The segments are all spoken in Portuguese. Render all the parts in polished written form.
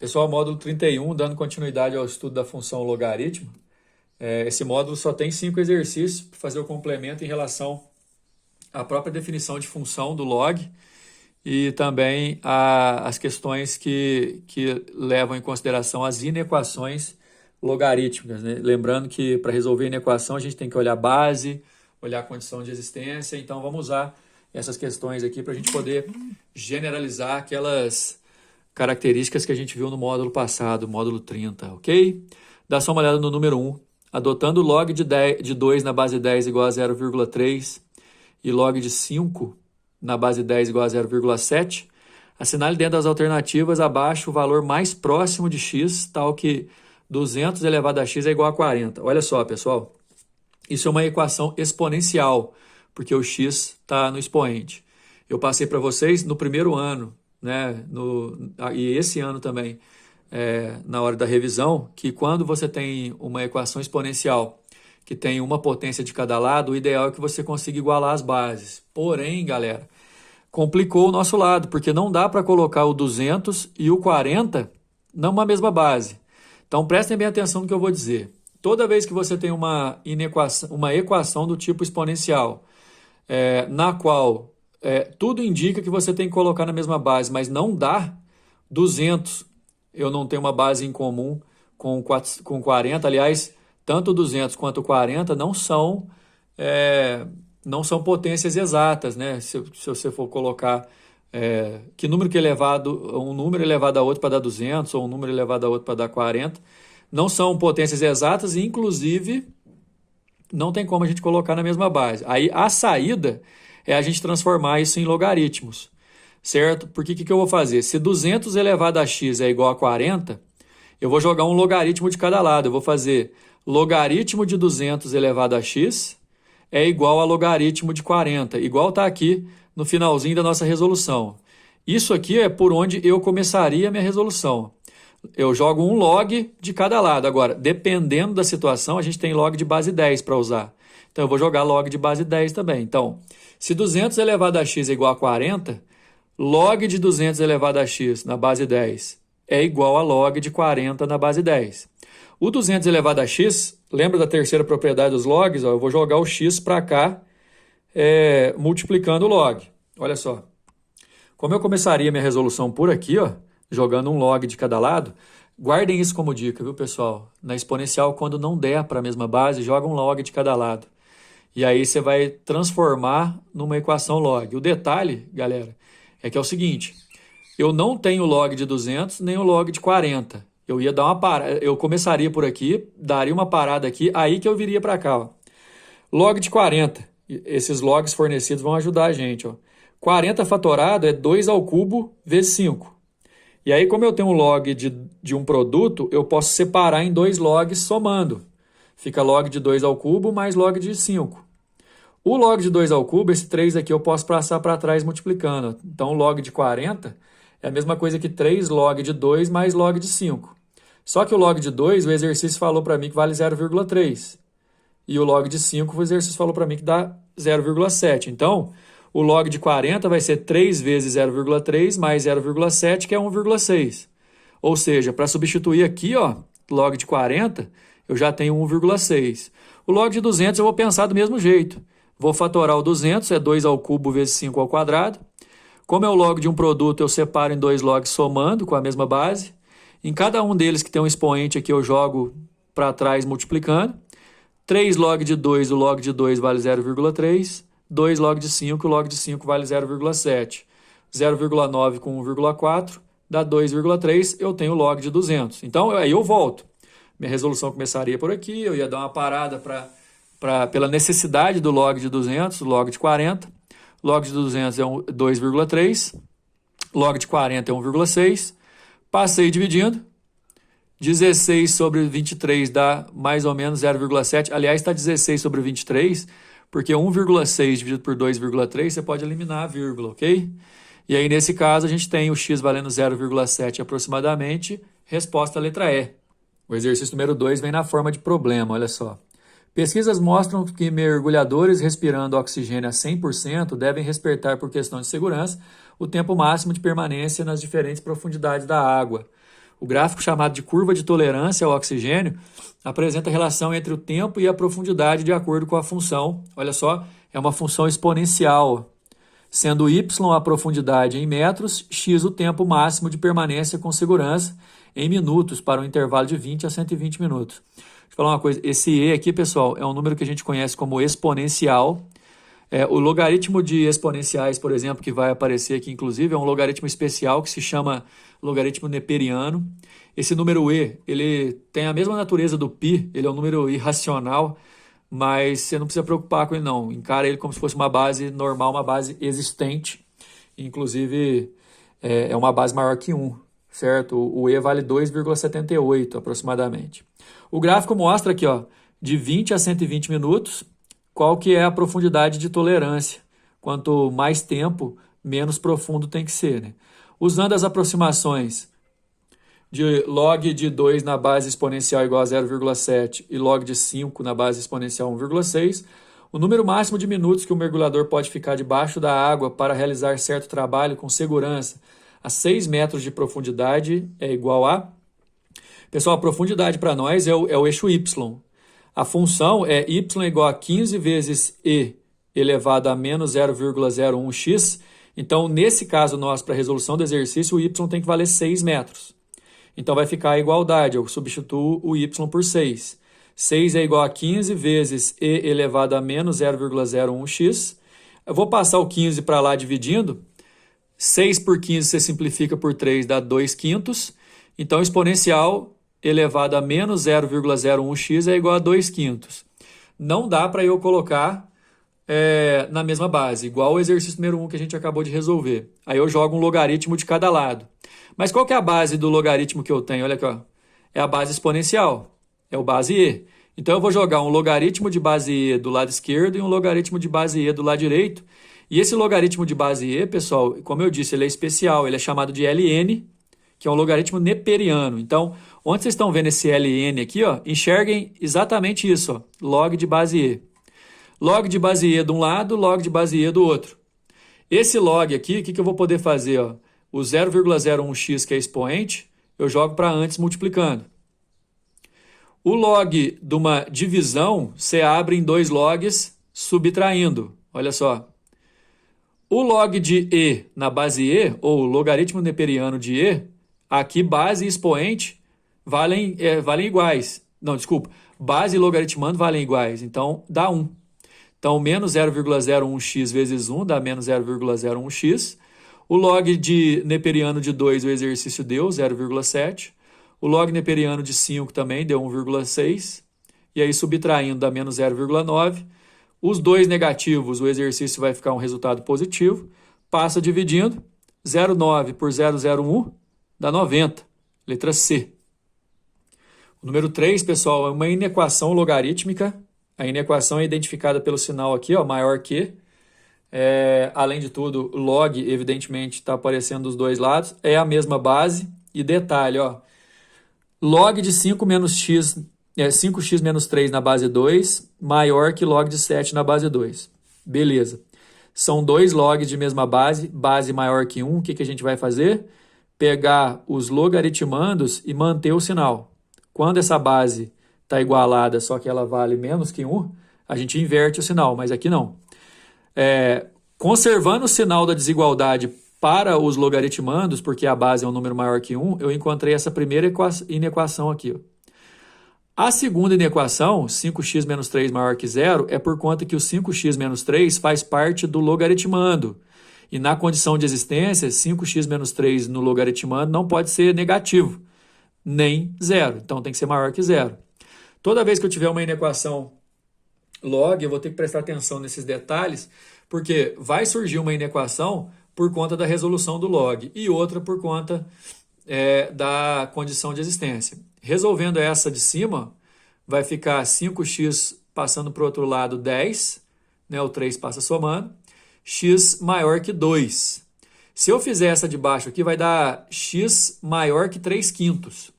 Pessoal, módulo 31, dando continuidade ao estudo da função logaritmo. Esse módulo só tem 5 exercícios para fazer o complemento em relação à própria definição de função do log e também as questões que levam em consideração as inequações logarítmicas, né? Lembrando que para resolver a inequação a gente tem que olhar base, olhar a condição de existência, então vamos usar essas questões aqui para a gente poder generalizar aquelas características que a gente viu no módulo passado, módulo 30, ok? Dá só uma olhada no número 1. Adotando log de 2 na base 10 igual a 0,3 e log de 5 na base 10 igual a 0,7, assinale dentro das alternativas abaixo o valor mais próximo de x, tal que 200 elevado a x é igual a 40. Olha só, pessoal, isso é uma equação exponencial, porque o x está no expoente. Eu passei para vocês no primeiro ano, né, e esse ano também, na hora da revisão, que quando você tem uma equação exponencial que tem uma potência de cada lado, o ideal é que você consiga igualar as bases. Porém, galera, complicou o nosso lado, porque não dá para colocar o 200 e o 40 numa mesma base. Então, prestem bem atenção no que eu vou dizer. Toda vez que você tem uma equação do tipo exponencial, na qual tudo indica que você tem que colocar na mesma base, mas não dá 200. Eu não tenho uma base em comum com 40. Aliás, tanto o 200 quanto o 40 não são potências exatas, né? Se você for colocar que número que é elevado, um número elevado a outro para dar 200 ou um número elevado a outro para dar 40, não são potências exatas e, inclusive, não tem como a gente colocar na mesma base. Aí a saída é a gente transformar isso em logaritmos, certo? Porque o que eu vou fazer? Se 200 elevado a x é igual a 40, eu vou jogar um logaritmo de cada lado. Eu vou fazer logaritmo de 200 elevado a x é igual a logaritmo de 40, igual está aqui no finalzinho da nossa resolução. Isso aqui é por onde eu começaria a minha resolução. Eu jogo um log de cada lado. Agora, dependendo da situação, a gente tem log de base 10 para usar. Então, eu vou jogar log de base 10 também. Então, se 200 elevado a x é igual a 40, log de 200 elevado a x na base 10 é igual a log de 40 na base 10. O 200 elevado a x, lembra da terceira propriedade dos logs? Eu vou jogar o x para cá, multiplicando o log. Olha só. Como eu começaria minha resolução por aqui, ó, jogando um log de cada lado, guardem isso como dica, viu, pessoal? Na exponencial, quando não der para a mesma base, joga um log de cada lado. E aí você vai transformar numa equação log. O detalhe, galera, é que é o seguinte, eu não tenho log de 200 nem o log de 40. Eu ia dar uma parada, eu começaria por aqui, daria uma parada aqui, aí que eu viria para cá, ó. Log de 40. Esses logs fornecidos vão ajudar a gente, ó. 40 fatorado é 2 ao cubo vezes 5. E aí, como eu tenho um log de um produto, eu posso separar em 2 logs somando. Fica log de 2 ao cubo mais log de 5. O log de 2 ao cubo, esse 3 aqui, eu posso passar para trás multiplicando. Então, o log de 40 é a mesma coisa que 3 log de 2 mais log de 5. Só que o log de 2, o exercício falou para mim que vale 0,3. E o log de 5, o exercício falou para mim que dá 0,7. Então, o log de 40 vai ser 3 vezes 0,3 mais 0,7, que é 1,6. Ou seja, para substituir aqui, ó, log de 40, eu já tenho 1,6. O log de 200 eu vou pensar do mesmo jeito. Vou fatorar o 200, é 2 ao cubo vezes 5 ao quadrado. Como é o log de um produto, eu separo em 2 logs somando com a mesma base. Em cada um deles que tem um expoente aqui, eu jogo para trás multiplicando. 3 log de 2, o log de 2 vale 0,3. 2 log de 5, o log de 5 vale 0,7. 0,9 com 1,4 dá 2,3, eu tenho o log de 200. Então, aí eu volto. Minha resolução começaria por aqui, eu ia dar uma parada pela necessidade do log de 200, log de 40. Log de 200 é 2,3, log de 40 é 1,6. Passei dividindo. 16 sobre 23 dá mais ou menos 0,7. Aliás, está 16 sobre 23, porque 1,6 dividido por 2,3 você pode eliminar a vírgula, ok? E aí, nesse caso, a gente tem o x valendo 0,7 aproximadamente. Resposta letra E. O exercício número 2 vem na forma de problema, olha só. Pesquisas mostram que mergulhadores respirando oxigênio a 100% devem respeitar, por questão de segurança, o tempo máximo de permanência nas diferentes profundidades da água. O gráfico chamado de curva de tolerância ao oxigênio apresenta a relação entre o tempo e a profundidade de acordo com a função. Olha só, é uma função exponencial, sendo y a profundidade em metros, x o tempo máximo de permanência com segurança em minutos para um intervalo de 20 a 120 minutos. Deixa eu falar uma coisa, esse e aqui, pessoal, é um número que a gente conhece como exponencial. O logaritmo de exponenciais, por exemplo, que vai aparecer aqui, inclusive, é um logaritmo especial que se chama logaritmo neperiano. Esse número e, ele tem a mesma natureza do π, ele é um número irracional, mas você não precisa preocupar com ele não. Encara ele como se fosse uma base normal, uma base existente. Inclusive, é uma base maior que 1, certo? O e vale 2,78 aproximadamente. O gráfico mostra aqui, ó, de 20 a 120 minutos, qual que é a profundidade de tolerância. Quanto mais tempo, menos profundo tem que ser, né? Usando as aproximações de log de 2 na base exponencial igual a 0,7 e log de 5 na base exponencial 1,6, o número máximo de minutos que o mergulhador pode ficar debaixo da água para realizar certo trabalho com segurança a 6 metros de profundidade é igual a... Pessoal, a profundidade para nós é o eixo y. A função é y igual a 15 vezes e elevado a menos 0,01x. Então, nesse caso nosso, para a resolução do exercício, o y tem que valer 6 metros. Então, vai ficar a igualdade. Eu substituo o y por 6. 6 é igual a 15 vezes e elevado a menos 0,01x. Eu vou passar o 15 para lá dividindo. 6 por 15 você simplifica por 3, dá 2 quintos. Então, exponencial elevado a menos 0,01x é igual a 2 quintos. Não dá para eu colocar na mesma base, igual o exercício número 1 que a gente acabou de resolver. Aí eu jogo um logaritmo de cada lado. Mas qual que é a base do logaritmo que eu tenho? Olha aqui, ó. É a base exponencial, é o base e. Então eu vou jogar um logaritmo de base e do lado esquerdo e um logaritmo de base e do lado direito. E esse logaritmo de base e, pessoal, como eu disse, ele é especial, ele é chamado de ln, que é um logaritmo neperiano. Então, onde vocês estão vendo esse ln aqui, ó, enxerguem exatamente isso, ó, log de base e. Log de base e de um lado, log de base e do outro. Esse log aqui, o que eu vou poder fazer? Ó? O 0,01x, que é expoente, eu jogo para antes multiplicando. O log de uma divisão, você abre em 2 logs subtraindo. Olha só. O log de e na base e, ou logaritmo neperiano de e, aqui base e expoente valem iguais. Não, desculpa. Base e logaritmando valem iguais. Então, dá 1. Então, menos 0,01x vezes 1 dá menos 0,01x. O log de neperiano de 2, o exercício deu 0,7. O log neperiano de 5 também deu 1,6. E aí, subtraindo, dá menos 0,9. Os dois negativos, o exercício vai ficar um resultado positivo. Passa dividindo. 0,9 por 0,01 dá 90. Letra C. O número 3, pessoal, é uma inequação logarítmica. A inequação é identificada pelo sinal aqui, ó, maior que. Além de tudo, log, evidentemente, está aparecendo dos dois lados. É a mesma base. E detalhe, ó, log de 5 menos x, 5x menos 3 na base 2, maior que log de 7 na base 2. Beleza. São dois logs de mesma base, base maior que 1. O que a gente vai fazer? Pegar os logaritmandos e manter o sinal. Quando essa base está igualada, só que ela vale menos que 1, a gente inverte o sinal, mas aqui não. Conservando o sinal da desigualdade para os logaritmandos, porque a base é um número maior que 1, eu encontrei essa primeira inequação aqui. Ó. A segunda inequação, 5x menos 3 maior que 0, é por conta que o 5x menos 3 faz parte do logaritmando. E na condição de existência, 5x menos 3 no logaritmando não pode ser negativo, nem 0. Então tem que ser maior que 0. Toda vez que eu tiver uma inequação log, eu vou ter que prestar atenção nesses detalhes, porque vai surgir uma inequação por conta da resolução do log e outra por conta da condição de existência. Resolvendo essa de cima, vai ficar 5x passando para o outro lado 10, né, o 3 passa somando, x maior que 2. Se eu fizer essa de baixo aqui, vai dar x maior que 3 quintos.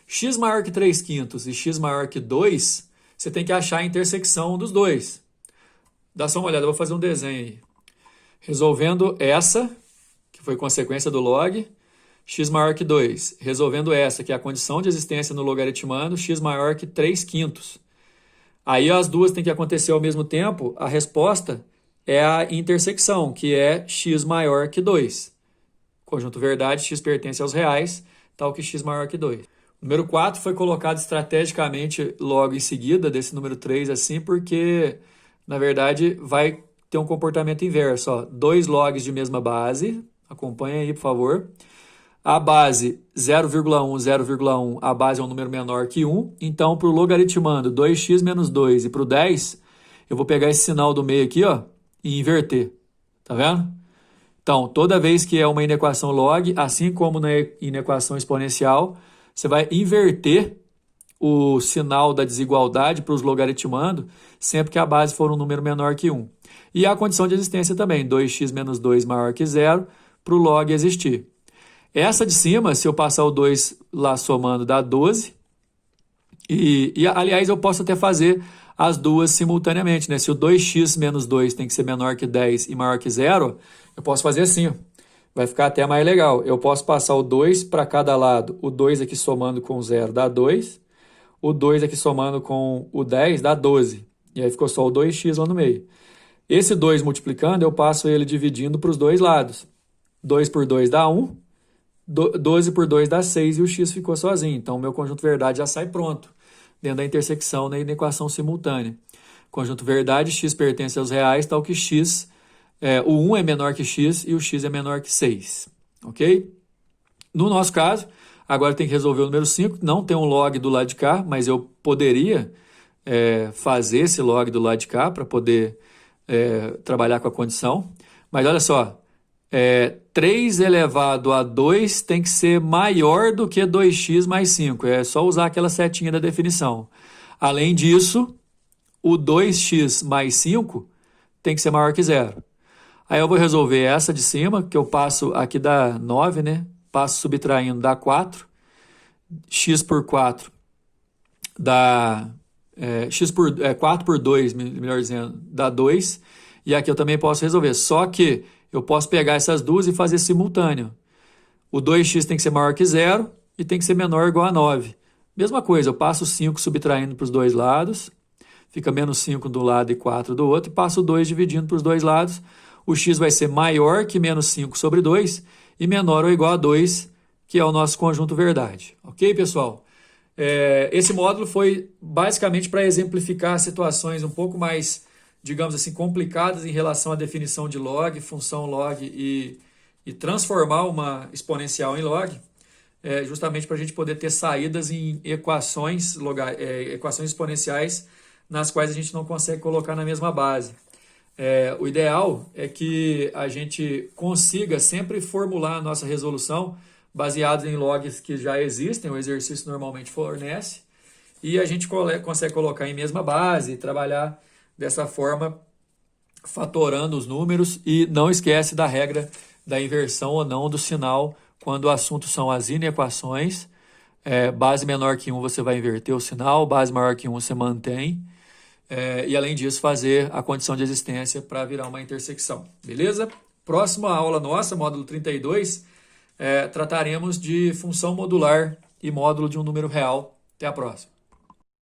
X maior que 3 quintos e x maior que 2, você tem que achar a intersecção dos dois. Dá só uma olhada, eu vou fazer um desenho aí. Resolvendo essa, que foi consequência do log, x maior que 2. Resolvendo essa, que é a condição de existência no logaritmando, x maior que 3/5. Aí as duas têm que acontecer ao mesmo tempo, a resposta é a intersecção, que é x maior que 2. Conjunto verdade, x pertence aos reais, tal que x maior que 2. O número 4 foi colocado estrategicamente logo em seguida desse número 3, assim, porque, na verdade, vai ter um comportamento inverso. Ó. 2 logs de mesma base, acompanha aí, por favor. A base 0,1, 0,1, a base é um número menor que 1. Então, para o logaritmando 2x menos 2 e para o 10, eu vou pegar esse sinal do meio aqui, ó, e inverter. Tá vendo? Então, toda vez que é uma inequação log, assim como na inequação exponencial, você vai inverter o sinal da desigualdade para os logaritmando sempre que a base for um número menor que 1. E a condição de existência também, 2x menos 2 maior que 0, para o log existir. Essa de cima, se eu passar o 2 lá somando, dá 12. Aliás, eu posso até fazer as duas simultaneamente, né? Se o 2x menos 2 tem que ser menor que 10 e maior que 0, eu posso fazer assim, ó. Vai ficar até mais legal. Eu posso passar o 2 para cada lado. O 2 aqui somando com o 0 dá 2. O 2 aqui somando com o 10 dá 12. E aí ficou só o 2x lá no meio. Esse 2 multiplicando, eu passo ele dividindo para os dois lados. 2 por 2 dá 1. 12 por 2 dá 6 e o x ficou sozinho. Então, o meu conjunto verdade já sai pronto, dentro da intersecção na inequação simultânea. Conjunto verdade, x pertence aos reais, tal que x, o 1 é menor que x e o x é menor que 6. Ok? No nosso caso, agora tem que resolver o número 5. Não tem um log do lado de cá, mas eu poderia fazer esse log do lado de cá para poder trabalhar com a condição. Mas olha só, 3 elevado a 2 tem que ser maior do que 2x mais 5. É só usar aquela setinha da definição. Além disso, o 2x mais 5 tem que ser maior que 0. Aí eu vou resolver essa de cima, que eu passo, aqui dá 9, né? Passo subtraindo, dá 4. X por 4 dá... 4 por 2, melhor dizendo, dá 2. E aqui eu também posso resolver. Só que eu posso pegar essas duas e fazer simultâneo. O 2x tem que ser maior que 0 e tem que ser menor ou igual a 9. Mesma coisa, eu passo 5 subtraindo para os dois lados. Fica menos 5 do lado e 4 do outro. E passo 2 dividindo para os dois lados. O x vai ser maior que menos 5 sobre 2 e menor ou igual a 2, que é o nosso conjunto verdade. Ok, pessoal? Esse módulo foi basicamente para exemplificar situações um pouco mais, digamos assim, complicadas em relação à definição de log, função log e transformar uma exponencial em log, justamente para a gente poder ter saídas em equações exponenciais nas quais a gente não consegue colocar na mesma base. O ideal é que a gente consiga sempre formular a nossa resolução baseado em logs que já existem, o exercício normalmente fornece, e a gente consegue colocar em mesma base e trabalhar dessa forma, fatorando os números, e não esquece da regra da inversão ou não do sinal quando o assunto são as inequações. Base menor que 1 você vai inverter o sinal, base maior que 1 você mantém, e além disso fazer a condição de existência para virar uma intersecção. Beleza? Próxima aula nossa, módulo 32, trataremos de função modular e módulo de um número real. Até a próxima.